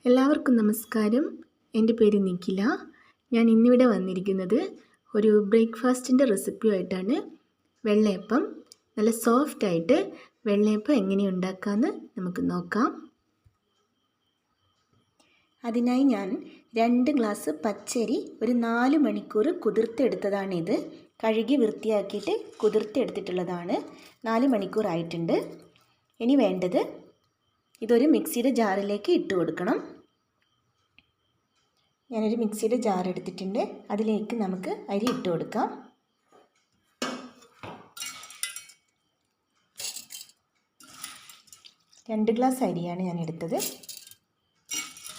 എല്ലാവർക്കും നമസ്കാരം. എൻ്റെ പേര് നിഖില. ഞാൻ ഇന്നിവിടെ വന്നിരിക്കുന്നത് ഒരു ബ്രേക്ക്ഫാസ്റ്റിൻ്റെ റെസിപ്പിയുമായിട്ടാണ്. വെള്ളയപ്പം. നല്ല സോഫ്റ്റായിട്ട് വെള്ളയപ്പം എങ്ങനെ ഉണ്ടാക്കാമെന്ന് നമുക്ക് നോക്കാം. അതിനായി ഞാൻ 2 ഗ്ലാസ് പച്ചരി ഒരു 4 മണിക്കൂർ കുതിർത്തെടുത്തതാണിത്. കഴുകി വൃത്തിയാക്കിയിട്ട് കുതിർത്തെടുത്തിട്ടുള്ളതാണ്. 4 മണിക്കൂർ ആയിട്ടുണ്ട്. ഇനി വേണ്ടത് ഇതൊരു മിക്സിയുടെ ജാറിലേക്ക് ഇട്ട് കൊടുക്കണം. ഞാനൊരു മിക്സിയുടെ ജാർ എടുത്തിട്ടുണ്ട്. അതിലേക്ക് നമുക്ക് അരി ഇട്ട് കൊടുക്കാം. രണ്ട് ഗ്ലാസ് അരിയാണ് ഞാൻ എടുത്തത്.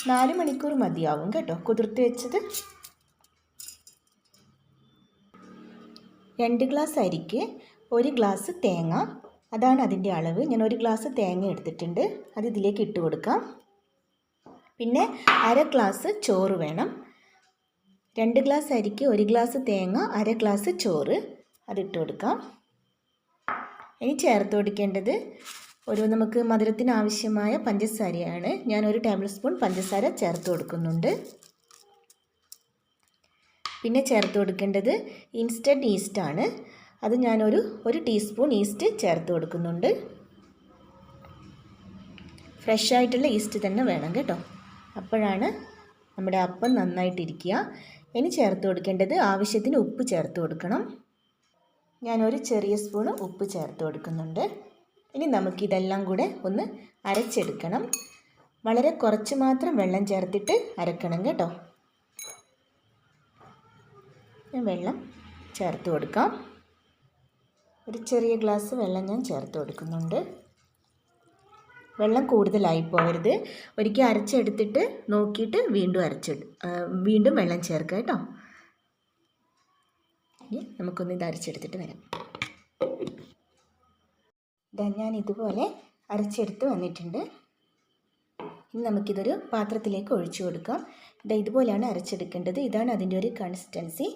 4 മണിക്കൂർ മതിയാവും കേട്ടോ കുതിർത്ത് വെച്ചത്. 2 ഗ്ലാസ് അരിക്ക് 1 ഗ്ലാസ് തേങ്ങ, അതാണ് അതിൻ്റെ അളവ്. ഞാൻ 1 ഗ്ലാസ് തേങ്ങ എടുത്തിട്ടുണ്ട്. അത് ഇതിലേക്ക് ഇട്ട് കൊടുക്കാം. പിന്നെ 1/2 ഗ്ലാസ് ചോറ് വേണം. 2 ഗ്ലാസ് അരിക്ക് 1 ഗ്ലാസ് തേങ്ങ, 1/2 ഗ്ലാസ് ചോറ്, അതിട്ട് കൊടുക്കാം. ഇനി ചേർത്ത് കൊടുക്കേണ്ടത് നമുക്ക് മധുരത്തിന് ആവശ്യമായ പഞ്ചസാരയാണ്. ഞാൻ 1 ടേബിൾ സ്പൂൺ പഞ്ചസാര ചേർത്ത് കൊടുക്കുന്നുണ്ട്. പിന്നെ ചേർത്ത് കൊടുക്കേണ്ടത് ഇൻസ്റ്റൻറ്റ് ഈസ്റ്റാണ്. അത് ഞാനൊരു 1 ടീസ്പൂൺ ഈസ്റ്റ് ചേർത്ത് കൊടുക്കുന്നുണ്ട്. ഫ്രഷ് ആയിട്ടുള്ള ഈസ്റ്റ് തന്നെ വേണം കേട്ടോ, അപ്പോഴാണ് നമ്മുടെ അപ്പം നന്നായിട്ടിരിക്കുക. ഇനി ചേർത്ത് കൊടുക്കേണ്ടത് ആവശ്യത്തിന് ഉപ്പ് ചേർത്ത് കൊടുക്കണം. ഞാനൊരു ചെറിയ സ്പൂൺ ഉപ്പ് ചേർത്ത് കൊടുക്കുന്നുണ്ട്. ഇനി നമുക്കിതെല്ലാം കൂടെ ഒന്ന് അരച്ചെടുക്കണം. വളരെ കുറച്ച് മാത്രം വെള്ളം ചേർത്തിട്ട് അരക്കണം കേട്ടോ. വെള്ളം ചേർത്ത് കൊടുക്കാം. ഒരു ചെറിയ ഗ്ലാസ് വെള്ളം ഞാൻ ചേർത്ത് കൊടുക്കുന്നുണ്ട്. വെള്ളം കൂടുതലായി പോകരുത്. ഒരിക്കൽ അരച്ചെടുത്തിട്ട് നോക്കിയിട്ട് വീണ്ടും വെള്ളം ചേർക്കുക കേട്ടോ. ഇനി നമുക്കൊന്ന് ഇത് അരച്ചെടുത്തിട്ട് വരാം. ഞാൻ ഇതുപോലെ അരച്ചെടുത്ത് വന്നിട്ടുണ്ട്. ഇനി നമുക്കിതൊരു പാത്രത്തിലേക്ക് ഒഴിച്ചു കൊടുക്കാം. ഇതുപോലെയാണ് അരച്ചെടുക്കേണ്ടത്. ഇതാണ് അതിൻ്റെ ഒരു കൺസിസ്റ്റൻസി.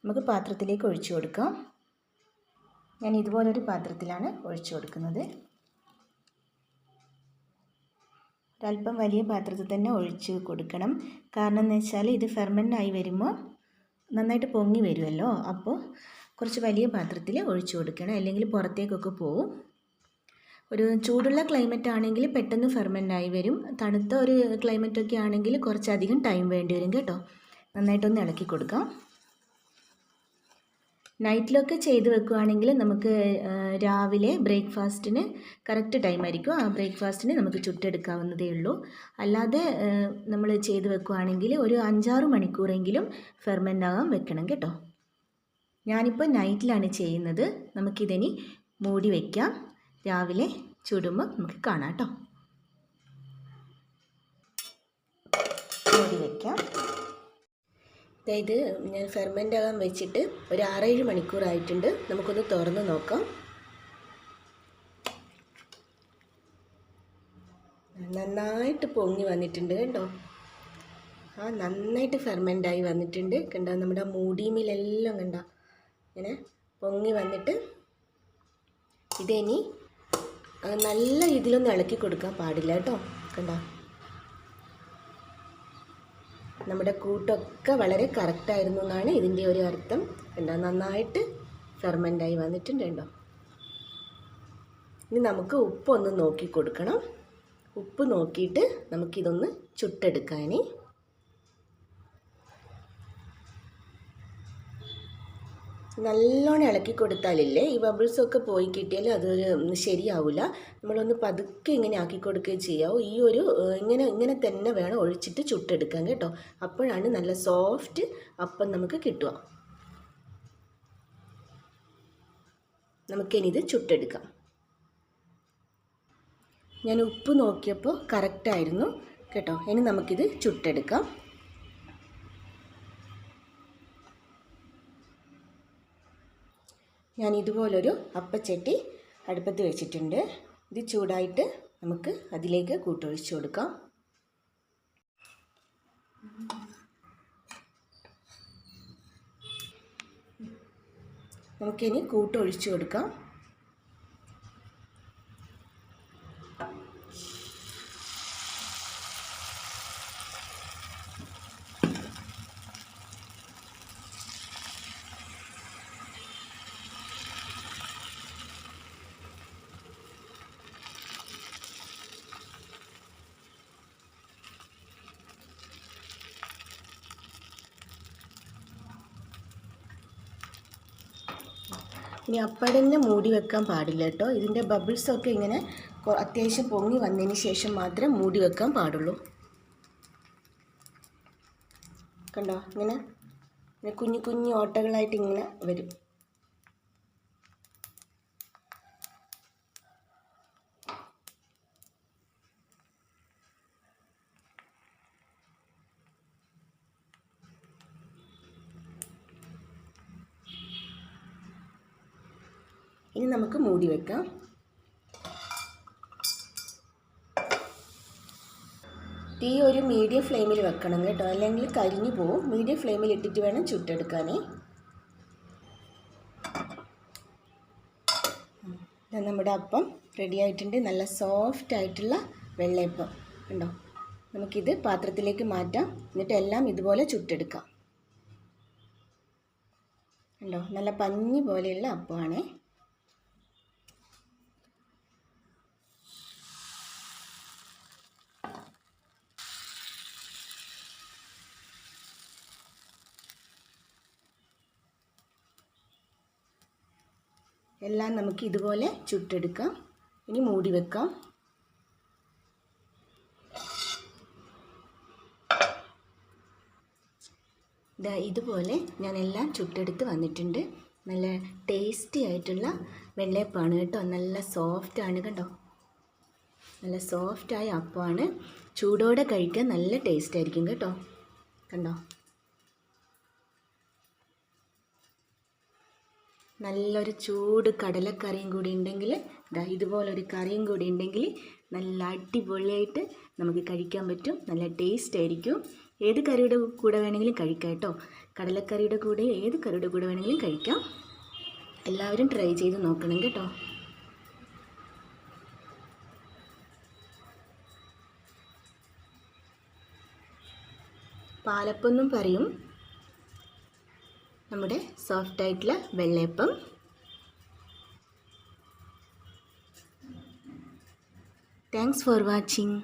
നമുക്ക് പാത്രത്തിലേക്ക് ഒഴിച്ചു കൊടുക്കാം. ഞാൻ ഇതുപോലൊരു പാത്രത്തിലാണ് ഒഴിച്ചു കൊടുക്കുന്നത്. ഒരല്പം വലിയ പാത്രത്തിൽ തന്നെ ഒഴിച്ച് കൊടുക്കണം. കാരണം എന്ന് വെച്ചാൽ ഇത് ഫെർമെൻ്റ് ആയി വരുമ്പോൾ നന്നായിട്ട് പൊങ്ങി വരുമല്ലോ. അപ്പോൾ കുറച്ച് വലിയ പാത്രത്തിൽ ഒഴിച്ചു കൊടുക്കണം, അല്ലെങ്കിൽ പുറത്തേക്കൊക്കെ പോവും. ഒരു ചൂടുള്ള ക്ലൈമറ്റ് ആണെങ്കിൽ പെട്ടെന്ന് ഫെർമെൻ്റ് ആയി വരും. തണുത്ത ഒരു ക്ലൈമറ്റൊക്കെ ആണെങ്കിൽ കുറച്ചധികം ടൈം വേണ്ടി വരും കേട്ടോ. നന്നായിട്ടൊന്ന് ഇളക്കി കൊടുക്കാം. നൈറ്റിലൊക്കെ ചെയ്ത് വെക്കുകയാണെങ്കിൽ നമുക്ക് രാവിലെ ബ്രേക്ക്ഫാസ്റ്റിന് കറക്റ്റ് ടൈം ആയിരിക്കും. ആ ബ്രേക്ക്ഫാസ്റ്റിന് നമുക്ക് ചുട്ടെടുക്കാവുന്നതേ ഉള്ളൂ. അല്ലാതെ നമ്മൾ ചെയ്ത് വെക്കുകയാണെങ്കിൽ ഒരു 5-6 മണിക്കൂറെങ്കിലും ഫെർമെൻ്റ് ആകാൻ വെക്കണം കേട്ടോ. ഞാനിപ്പോൾ നൈറ്റിലാണ് ചെയ്യുന്നത്. നമുക്കിതിനി മൂടി വയ്ക്കാം. രാവിലെ ചുടുമ്പോൾ നമുക്ക് കാണാം കേട്ടോ. മൂടി വയ്ക്കാം. ഇത് ഞാൻ ഫെർമെൻ്റ് ആകാൻ വെച്ചിട്ട് ഒരു 6-7 മണിക്കൂറായിട്ടുണ്ട്. നമുക്കൊന്ന് തുറന്ന് നോക്കാം. നന്നായിട്ട് പൊങ്ങി വന്നിട്ടുണ്ട് കേട്ടോ. നന്നായിട്ട് ഫെർമെൻ്റായി വന്നിട്ടുണ്ട്. കണ്ടോ, നമ്മുടെ മൂടിമേലെല്ലാം കണ്ടോ ഇങ്ങനെ പൊങ്ങി വന്നിട്ട്. ഇതെനി നല്ല രീതിയിലൊന്നും ഇളക്കി കൊടുക്കാൻ പാടില്ല കേട്ടോ. കണ്ടോ, നമ്മുടെ കൂട്ടൊക്കെ വളരെ കറക്റ്റായിരുന്നു എന്നാണ് ഇതിൻ്റെ ഒരു അർത്ഥം. കണ്ടോ, നന്നായിട്ട് ഫെർമെൻ്റായി വന്നിട്ടുണ്ട് കേട്ടോ. ഇനി നമുക്ക് ഉപ്പൊന്ന് നോക്കി കൊടുക്കണം. ഉപ്പ് നോക്കിയിട്ട് നമുക്കിതൊന്ന് ചുട്ടെടുക്കാൻ. നല്ലോണം ഇളക്കി കൊടുത്താലില്ലേ ഈ ബബിൾസൊക്കെ പോയി കിട്ടിയാൽ അതൊരു ശരിയാവില്ല. നമ്മളൊന്ന് പതുക്കെ ഇങ്ങനെ ആക്കി കൊടുക്കുകയും ചെയ്യാവൂ. ഈ ഒരു ഇങ്ങനെ തന്നെ വേണം ഒഴിച്ചിട്ട് ചുട്ടെടുക്കാൻ കേട്ടോ. അപ്പോഴാണ് നല്ല സോഫ്റ്റ് അപ്പം നമുക്ക് കിട്ടുക. നമുക്കിനിത് ചുട്ടെടുക്കാം. ഞാൻ ഉപ്പ് നോക്കിയപ്പോൾ കറക്റ്റായിരുന്നു കേട്ടോ. ഇനി നമുക്കിത് ചുട്ടെടുക്കാം. ഞാൻ ഇതുപോലൊരു അപ്പച്ചട്ടി അടുപ്പത്ത് വെച്ചിട്ടുണ്ട്. ഇത് ചൂടായിട്ട് നമുക്ക് അതിലേക്ക് കൂട്ടൊഴിച്ച് കൊടുക്കാം. നമുക്കിനി കൂട്ടൊഴിച്ച് കൊടുക്കാം. ഇനി അപ്പടന്നെ മൂടി വെക്കാൻ പാടില്ല കേട്ടോ. ഇതിൻ്റെ ബബിൾസൊക്കെ ഇങ്ങനെ അത്യാവശ്യം പൊങ്ങി വന്നതിന് ശേഷം മാത്രം മൂടി വെക്കാൻ പാടുള്ളൂ. കണ്ടോ, ഇങ്ങനെ കുഞ്ഞു കുഞ്ഞു ഓട്ടകളായിട്ട് ഇങ്ങനെ വരും. ഇനി നമുക്ക് മൂടി വെക്കാം. തീ ഒരു മീഡിയം ഫ്ലെയിമിൽ വെക്കണം കേട്ടോ, അല്ലെങ്കിൽ കരിഞ്ഞു പോവും. മീഡിയം ഫ്ലെയിമിൽ ഇട്ടിട്ട് വേണം ചുട്ടെടുക്കാൻ. നമ്മുടെ അപ്പം റെഡി ആയിട്ടുണ്ട്. നല്ല സോഫ്റ്റ് ആയിട്ടുള്ള വെള്ളയപ്പം കണ്ടോ. നമുക്കിത് പാത്രത്തിലേക്ക് മാറ്റാം. എന്നിട്ട് എല്ലാം ഇതുപോലെ ചുട്ടെടുക്കാം. കണ്ടോ, നല്ല പഞ്ഞി പോലെയുള്ള അപ്പമാണ്. എല്ലാം നമുക്ക് ഇതുപോലെ ചുട്ടെടുക്കാം. ഇനി മൂടി വെക്കാം. ഇതുപോലെ ഞാൻ എല്ലാം ചുട്ടെടുത്ത് വന്നിട്ടുണ്ട്. നല്ല ടേസ്റ്റി ആയിട്ടുള്ള വെള്ളയപ്പമാണ് കേട്ടോ. നല്ല സോഫ്റ്റാണ് കണ്ടോ, നല്ല സോഫ്റ്റായ അപ്പമാണ്. ചൂടോടെ കഴിക്കാൻ നല്ല ടേസ്റ്റ് ആയിരിക്കും കേട്ടോ. കണ്ടോ, നല്ലൊരു ചൂട് കടലക്കറിയും കൂടി ഉണ്ടെങ്കിൽ, ഇതുപോലൊരു കറിയും കൂടി ഉണ്ടെങ്കിൽ നല്ല അടിപൊളിയായിട്ട് നമുക്ക് കഴിക്കാൻ പറ്റും. നല്ല ടേസ്റ്റ് ആയിരിക്കും. ഏത് കറിയുടെ കൂടെ വേണമെങ്കിലും കഴിക്കാം കേട്ടോ. കടലക്കറിയുടെ കൂടെ ഏത് കറിയുടെ കൂടെ വേണമെങ്കിലും കഴിക്കാം. എല്ലാവരും ട്രൈ ചെയ്ത് നോക്കണം കേട്ടോ. പാലപ്പൊന്നും പറയും നമ്മുടെ സോഫ്റ്റ് ആയിട്ടുള്ള വെള്ളയപ്പം. Thanks for watching.